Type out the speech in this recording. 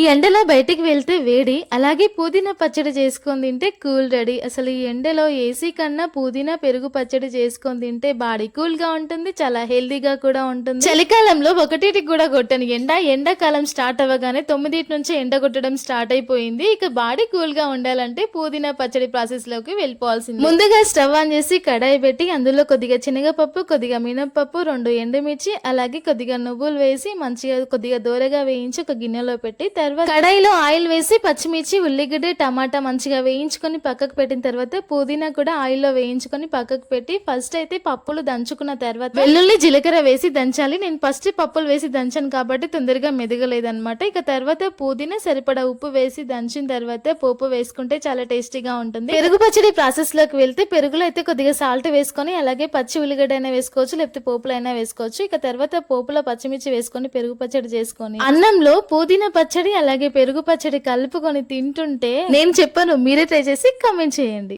ఈ ఎండలో బయటికి వెళ్తే వేడి, అలాగే పుదీనా పచ్చడి చేసుకొని తింటే కూల్ రెడీ. అసలు ఈ ఎండలో ఏసీ కన్నా పుదీనా, పెరుగు పచ్చడి చేసుకొని తింటే బాడీ కూల్‌గా ఉంటుంది. చాలా హెల్తీగా కూడా ఉంటుంది. చలికాలంలో ఒకటిటికి కూడా కొట్టని ఎండ, ఎండాకాలం స్టార్ట్ అవ్వగానే 9 నుంచి ఎండ కొట్టడం స్టార్ట్ అయిపోయింది. ఇక బాడీ కూల్‌గా ఉండాలంటే పుదీనా పచ్చడి ప్రాసెస్‌లోకి వెళ్ళిపోవాల్సిందే. ముందుగా స్టవ్ ఆన్ చేసి కడాయి పెట్టి అందులో కొద్దిగా శనగపప్పు, కొద్దిగా మినపప్పు, 2 ఎండుమిర్చి, అలాగే కొద్దిగా నువ్వులు వేసి మంచిగా కొద్దిగా దోరగా వేయించి ఒక గిన్నెలో పెట్టి తర్వాత కడాయిలో ఆయిల్ వేసి పచ్చిమిర్చి, ఉల్లిగడ్డ, టమాటా మంచిగా వేయించుకొని పక్కకు పెట్టిన తర్వాత పుదీనా కూడా ఆయిల్లో వేయించుకొని పక్కకు పెట్టి ఫస్ట్ అయితే పప్పులు దంచుకున్న తర్వాత వెల్లుల్లి, జీలకర్ర వేసి దంచాలి. నేను ఫస్ట్ పప్పులు వేసి దంచాను కాబట్టి తొందరగా మెదగలేదన్నమాట. ఇక తర్వాత పుదీనా సరిపడా ఉప్పు వేసి దంచిన తర్వాత పోపు వేసుకుంటే చాలా టేస్టీగా ఉంటుంది. పెరుగు పచ్చడి ప్రాసెస్ లోకి వెళ్తే పెరుగులో అయితే కొద్దిగా సాల్ట్ వేసుకొని అలాగే పచ్చి ఉల్లిగడ్డ అయినా వేసుకోవచ్చు, లేకపోతే పోపులు అయినా వేసుకోవచ్చు. ఇక తర్వాత పోపులో పచ్చిమిర్చి వేసుకొని పెరుగు పచ్చడి చేసుకొని అన్నంలో పుదీనా పచ్చడి అలాగే పెరుగు పచ్చడి కలుపుకొని తింటుంటే నేను చెప్పను, మీరే ట్రై చేసి కామెంట్ చేయండి.